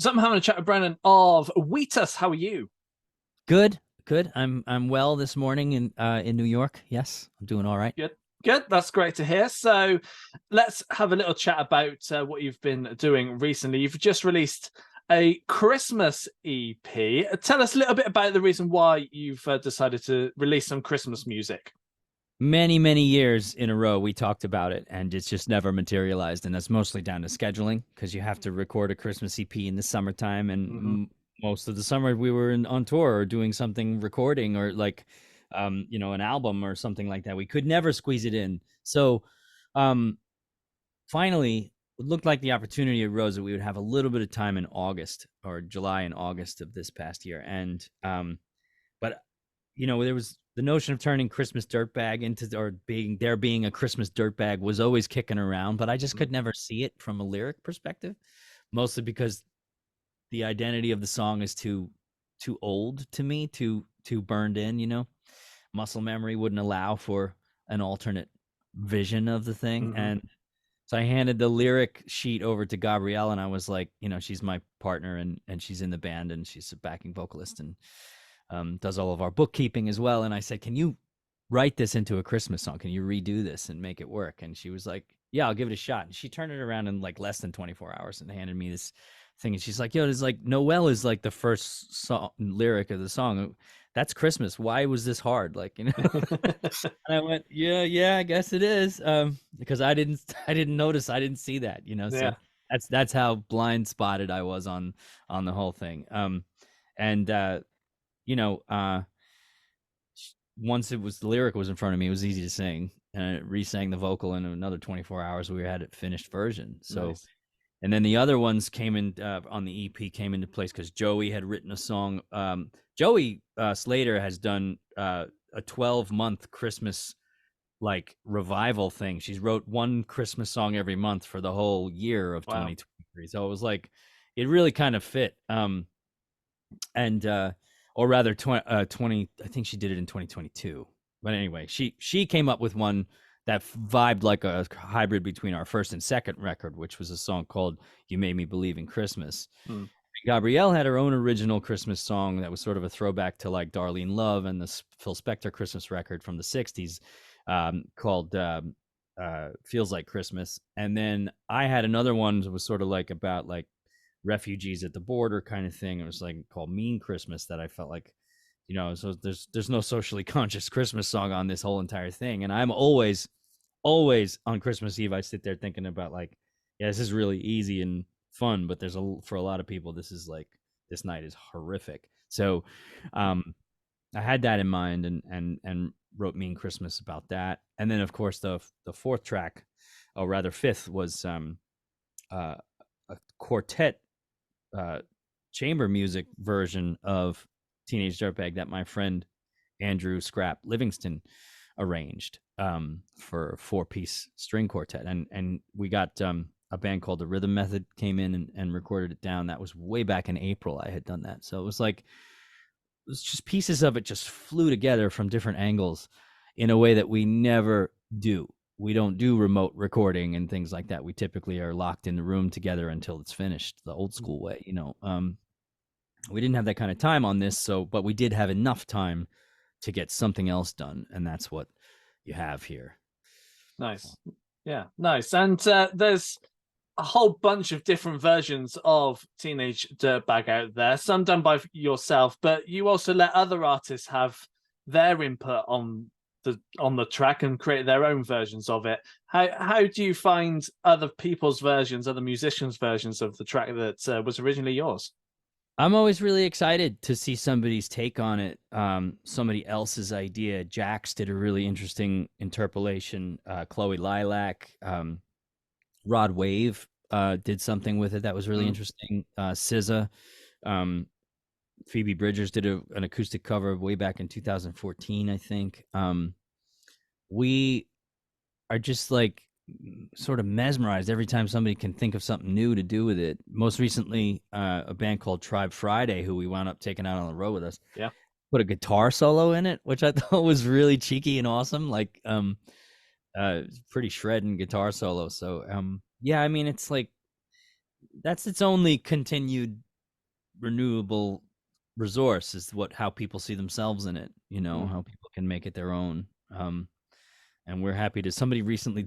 So I'm having a chat with Brennan of Wheatus. How are you? Good, good. I'm well this morning in New York. Yes, I'm doing all right. Good. Good. That's great to hear. So let's have a little chat about what you've been doing recently. You've just released a Christmas EP. Tell us a little bit about the reason why you've decided to release some Christmas music. Many years in a row we talked about it, and it's just never materialized. And that's mostly down to scheduling because you have to record a Christmas EP in the summertime, and Hmm. most of the summer we were on tour or doing something recording or like, an album or something like that. We could never squeeze it in. So, um, finally it looked like the opportunity arose that we would have a little bit of time in August or July and August of this past year. And but there was the notion of turning Christmas Dirtbag into, or being a Christmas Dirtbag was always kicking around, but I just could never see it from a lyric perspective, mostly because the identity of the song is too old to me, too burned in. Muscle memory wouldn't allow for an alternate vision of the thing. Hmm. And so I handed the lyric sheet over to Gabrielle, and I was like, she's my partner, and she's in the band, and she's a backing vocalist, and does all of our bookkeeping as well. And I said, "Can you write this into a Christmas song? Can you redo this and make it work?" And she was like, "Yeah, I'll give it a shot." And she turned it around in like less than 24 hours and handed me this thing. And she's like, "Yo, it's like Noel is like the first song lyric of the song. That's Christmas. Why was this hard?" And I went, yeah, I guess it is. Because I didn't notice, I didn't see that. So Yeah. that's how blind spotted I was on the whole thing. And you know, uh, once the lyric was in front of me, it was easy to sing, and I re-sang the vocal in another 24 hours. We had it finished version. So, Nice. and then the other ones came in on the EP came into place because Joey had written a song. Joey Slater has done a 12-month Christmas like revival thing. She's wrote one Christmas song every month for the whole year of Wow. 2023. So it was like it really kind of fit. And or rather 20, I think she did it in 2022. But anyway, she came up with one that vibed like a hybrid between our first and second record, which was a song called "You Made Me Believe in Christmas." Hmm. Gabrielle had her own original Christmas song that was sort of a throwback to like Darlene Love and the Phil Spector Christmas record from the 60s, called Feels Like Christmas. And then I had another one that was sort of like about like refugees at the border kind of thing. It was like called Mean Christmas that I felt like, so there's no socially conscious Christmas song on this whole entire thing. And I'm always on Christmas Eve, I sit there thinking about like, yeah, this is really easy and fun, but for a lot of people, this is like, this night is horrific. So, I had that in mind, and wrote Mean Christmas about that. And then of course the fourth track, or rather fifth, was uh, a quartet uh, chamber music version of Teenage Dirtbag that my friend Andrew Scrap Livingston arranged, for a 4-piece string quartet. And we got a band called the Rhythm Method came in and recorded it down. That was way back in April I had done that. So it was like, it was just pieces of it just flew together from different angles in a way that we never do. We don't do remote recording and things like that. We typically are locked in the room together until it's finished, the old school way. We didn't have that kind of time on this, but we did have enough time to get something else done, and that's what you have here. Nice. Yeah, nice. And there's a whole bunch of different versions of Teenage Dirtbag out there, some done by yourself, but you also let other artists have their input on the track and create their own versions of it. How do you find other people's versions, other musicians' versions of the track that was originally yours? I'm always really excited to see somebody's take on it, somebody else's idea. Jax did a really interesting interpolation. Chloe Lilac, Rod Wave did something with it that was really Mm. interesting. SZA, um, Phoebe Bridgers did an acoustic cover way back in 2014, I think. We are just like sort of mesmerized every time somebody can think of something new to do with it. Most recently, a band called Tribe Friday, who we wound up taking out on the road with us, Yeah. put a guitar solo in it, which I thought was really cheeky and awesome. Like, pretty shredding guitar solo. So, yeah, I mean, it's like that's its only continued renewable resource, is how people see themselves in it, you know, Mm. how people can make it their own. And we're happy to. Somebody recently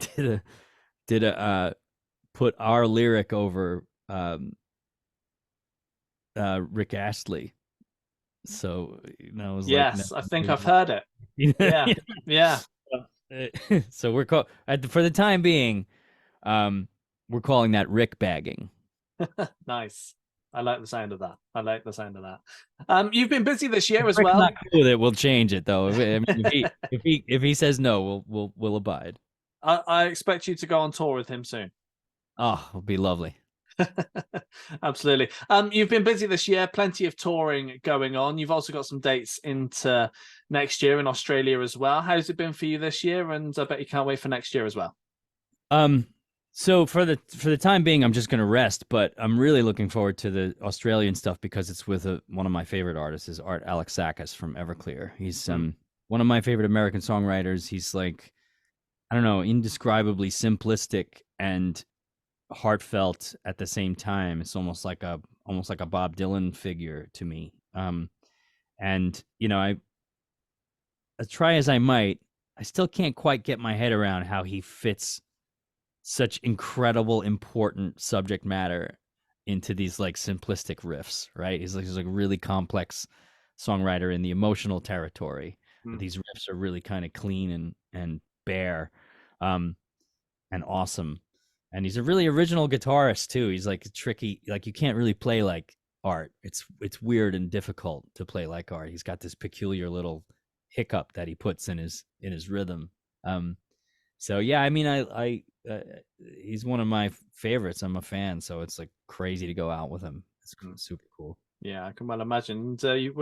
did a put our lyric over Rick Astley. So, you know, it was like, no, Yes, I think I've heard it. Yeah, yeah. yeah. So we're for the time being, we're calling that Rick bagging. Nice. I like the sound of that. I like the sound of that. You've been busy this year If as Rick's well. not cool with it, we'll change it though. I mean, if he says no, we'll abide. I expect you to go on tour with him soon. Oh, it'll be lovely. Absolutely. You've been busy this year, plenty of touring going on. You've also got some dates into next year in Australia as well. How's it been for you this year? And I bet you can't wait for next year as well. So for the time being, I'm just gonna rest, but I'm really looking forward to the Australian stuff because it's with one of my favorite artists, is Art Alexakis from Everclear. He's one of my favorite American songwriters. He's like, I don't know, indescribably simplistic and heartfelt at the same time. It's almost like a Bob Dylan figure to me. And you know, I try as I might, I still can't quite get my head around how he fits such incredible, important subject matter into these like simplistic riffs, right? He's like a really complex songwriter in the emotional territory. But these riffs are really kind of clean and bare, and awesome. And he's a really original guitarist too. He's like tricky, like you can't really play like Art. It's weird and difficult to play like Art. He's got this peculiar little hiccup that he puts in his rhythm. So yeah, I mean, he's one of my favorites. I'm a fan, so it's like crazy to go out with him. It's super cool. Yeah, I can well imagine. And you've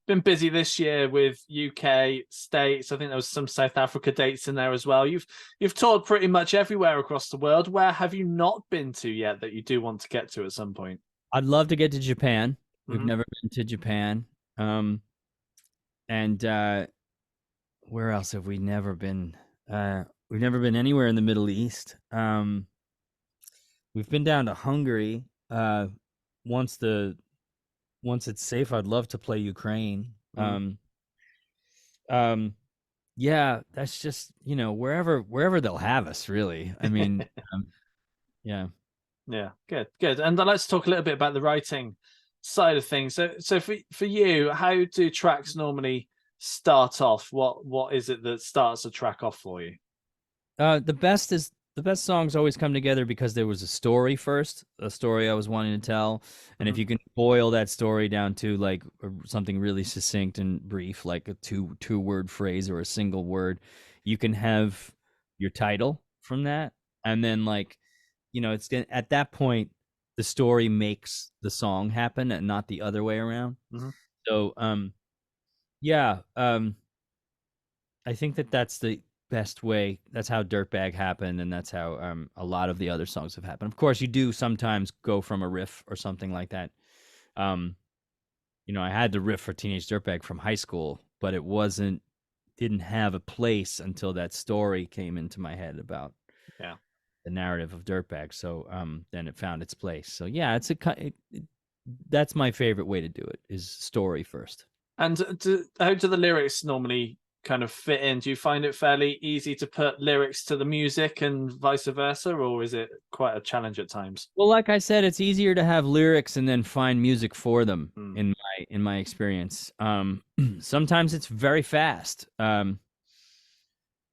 been busy this year with UK, States. I think there was some South Africa dates in there as well. You've toured pretty much everywhere across the world. Where have you not been to yet that you do want to get to at some point? I'd love to get to Japan. We've never been to Japan. And where else have we never been? We've never been anywhere in the Middle East. We've been down to Hungary. Once it's safe, I'd love to play Ukraine. Yeah, that's just, you know, wherever they'll have us, really. I mean, yeah. Yeah, good. And let's talk a little bit about the writing side of things. So for you, how do tracks normally start off? What is it that starts a track off for you? The best songs always come together because there was a story first, a story I was wanting to tell. And if you can boil that story down to like something really succinct and brief, like a two word phrase or a single word, you can have your title from that. And then like, you know, at that point, the story makes the song happen and not the other way around. So, yeah, I think that's the best way. That's how Dirtbag happened, and that's how a lot of the other songs have happened. Of course, you do sometimes go from a riff or something like that. You know, I had the riff for Teenage Dirtbag from high school, but didn't have a place until that story came into my head about the narrative of Dirtbag. So then it found its place. So yeah, that's my favorite way to do it, is story first. And how do the lyrics normally kind of fit in? Do you find it fairly easy to put lyrics to the music and vice versa, or is it quite a challenge at times? Well, like I said, it's easier to have lyrics and then find music for them in my experience. Sometimes it's very fast.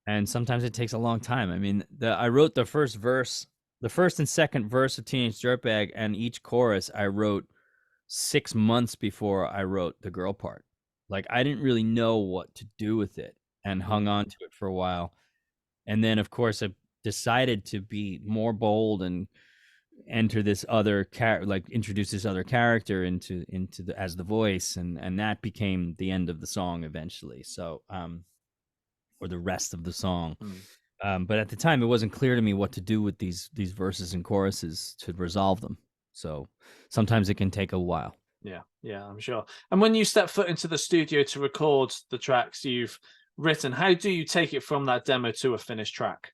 And sometimes it takes a long time. I mean, I wrote the first and second verse of Teenage Dirtbag, and each chorus I wrote 6 months before I wrote the girl part. Like, I didn't really know what to do with it and hung on to it for a while. And then, of course, I decided to be more bold and enter this other introduce this other character into as the voice, and that became the end of the song eventually. So, or the rest of the song. But at the time, it wasn't clear to me what to do with these verses and choruses to resolve them. So sometimes it can take a while. Yeah, I'm sure. And when you step foot into the studio to record the tracks you've written, how do you take it from that demo to a finished track?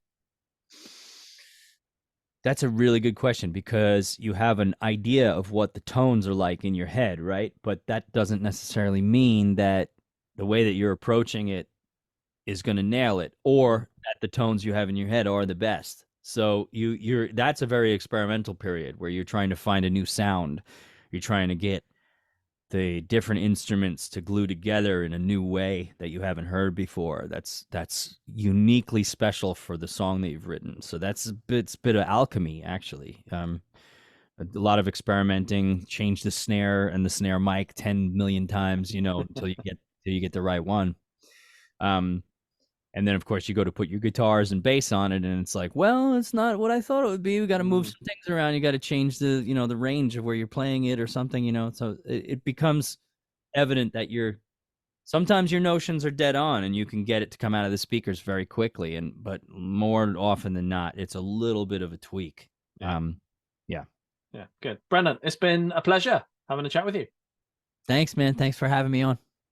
That's a really good question because you have an idea of what the tones are like in your head, right? But that doesn't necessarily mean that the way that you're approaching it is going to nail it, or that the tones you have in your head are the best. So you're that's a very experimental period where you're trying to find a new sound. You're trying to get the different instruments to glue together in a new way that you haven't heard before. That's uniquely special for the song that you've written. So it's a bit of alchemy, actually. A lot of experimenting. Change the snare and the snare mic 10 million times, until you get the right one. Um, and then of course you go to put your guitars and bass on it, and it's like, well, it's not what I thought it would be. We got to move some things around. You got to change the range of where you're playing it or something. So it becomes evident that sometimes your notions are dead on, and you can get it to come out of the speakers very quickly. But more often than not, it's a little bit of a tweak. Yeah. Yeah. Yeah. Good. Brendan, it's been a pleasure having a chat with you. Thanks, man. Thanks for having me on.